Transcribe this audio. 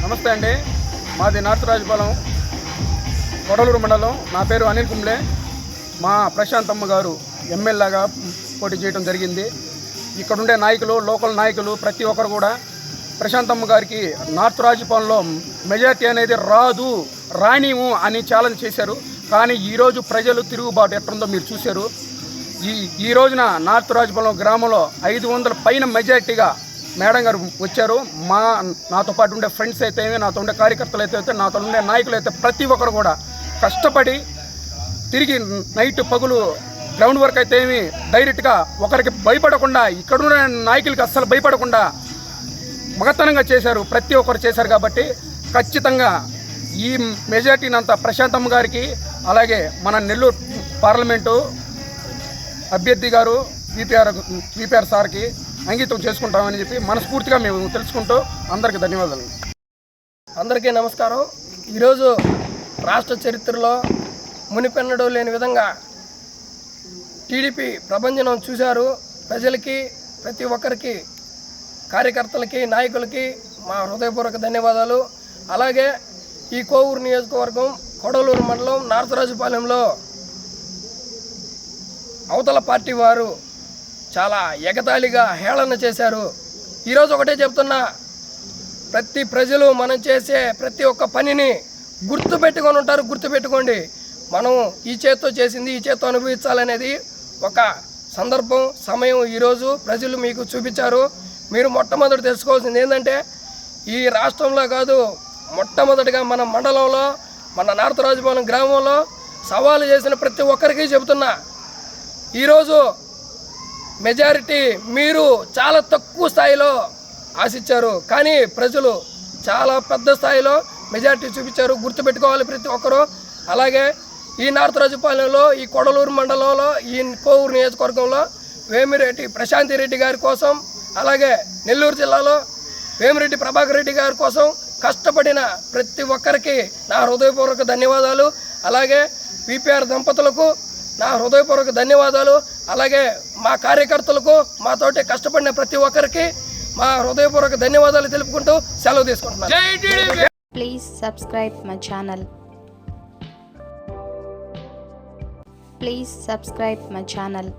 నమస్తే అండి, మాది నార్త్ రాజపాలెం కొడలూరు మండలం. నా పేరు అనిల్ కుంబ్లే. మా ప్రశాంతమ్మ గారు ఎమ్మెల్యేగా పోటీ చేయడం జరిగింది. ఇక్కడుండే నాయకులు, లోకల్ నాయకులు ప్రతి ఒక్కరు కూడా ప్రశాంతమ్మ గారికి నార్త్ రాజపాలెంలో మెజార్టీ అనేది రానివు అని ఛాలెంజ్ చేశారు. కానీ ఈరోజు ప్రజలు తిరుగుబాటు ఎట్లుందో మీరు చూశారు. ఈ రోజున నార్త్ రాజపాలెం గ్రామంలో 500 పైన మెజార్టీగా మేడం గారు వచ్చారు. నాతో పాటు ఉండే ఫ్రెండ్స్ అయితే, నాతో ఉండే కార్యకర్తలు అయితే, నాతో ఉండే నాయకులు అయితే ప్రతి ఒక్కరు కూడా కష్టపడి తిరిగి నైట్ పగులు గ్రౌండ్ వర్క్ అయితే డైరెక్ట్గా ఒకరికి భయపడకుండా, ఇక్కడున్న నాయకులకి అస్సలు భయపడకుండా మగతనంగా చేశారు. ప్రతి ఒక్కరు చేశారు. కాబట్టి ఖచ్చితంగా ఈ మెజార్టీని అంతా ప్రశాంతమ్మ గారికి, అలాగే మన నెల్లూరు పార్లమెంటు అభ్యర్థి గారు విపిఆర్ సార్కి అంకితం చేసుకుంటామని చెప్పి మనస్ఫూర్తిగా మేము తెలుసుకుంటూ అందరికీ ధన్యవాదాలు. అందరికీ నమస్కారం. ఈరోజు రాష్ట్ర చరిత్రలో మునిపెన్నడూ లేని విధంగా టీడీపీ ప్రభంజనం చూశారు. ప్రజలకి, ప్రతి ఒక్కరికి, కార్యకర్తలకి, నాయకులకి మా హృదయపూర్వక ధన్యవాదాలు. అలాగే ఈ కోవూరు నియోజకవర్గం కొడలూరు మండలం నార్త్ రాజపాలెంలో అవతల పార్టీ వారు చాలా ఎగతాళిగా హేళన చేశారు. ఈరోజు ఒకటే చెప్తున్నా, ప్రతి ప్రజలు మనం చేసే ప్రతి ఒక్క పనిని గుర్తుపెట్టుకొని ఉంటారు. గుర్తుపెట్టుకోండి, మనం ఈ చేత్తో చేసింది ఈ చేత్తో అనుభవించాలనేది ఒక సందర్భం, సమయం ఈరోజు ప్రజలు మీకు చూపించారు. మీరు మొట్టమొదటి తెలుసుకోవాల్సింది ఏంటంటే, ఈ రాష్ట్రంలో కాదు, మొట్టమొదటిగా మన మండలంలో, మన నార్త్ రాజపాలెం గ్రామంలో సవాలు చేసిన ప్రతి ఒక్కరికి చెబుతున్నా, ఈరోజు మెజారిటీ మీరు చాలా తక్కువ స్థాయిలో ఆశించారు. కానీ ప్రజలు చాలా పెద్ద స్థాయిలో మెజారిటీ చూపించారు. గుర్తుపెట్టుకోవాలి ప్రతి ఒక్కరూ. అలాగే ఈ నార్త్ రాజపాలెంలో, ఈ కొడలూరు మండలంలో, ఈ కోవూరు నియోజకవర్గంలో వేమిరెడ్డి ప్రశాంతి రెడ్డి గారి కోసం, అలాగే నెల్లూరు జిల్లాలో వేమిరెడ్డి ప్రభాకర్ రెడ్డి గారి కోసం కష్టపడిన ప్రతి ఒక్కరికి నా హృదయపూర్వక ధన్యవాదాలు. అలాగే విపిఆర్ దంపతులకు నా హృదయపూర్వక ధన్యవాదాలు. అలాగే మా కార్యకర్తలకు, మాతోటి కష్టపడిన ప్రతి ఒక్కరికి మా హృదయపూర్వక ధన్యవాదాలు తెలుపుకుంటూ సెలవు తీసుకుంటున్నాను. Please subscribe my channel. Please subscribe my channel.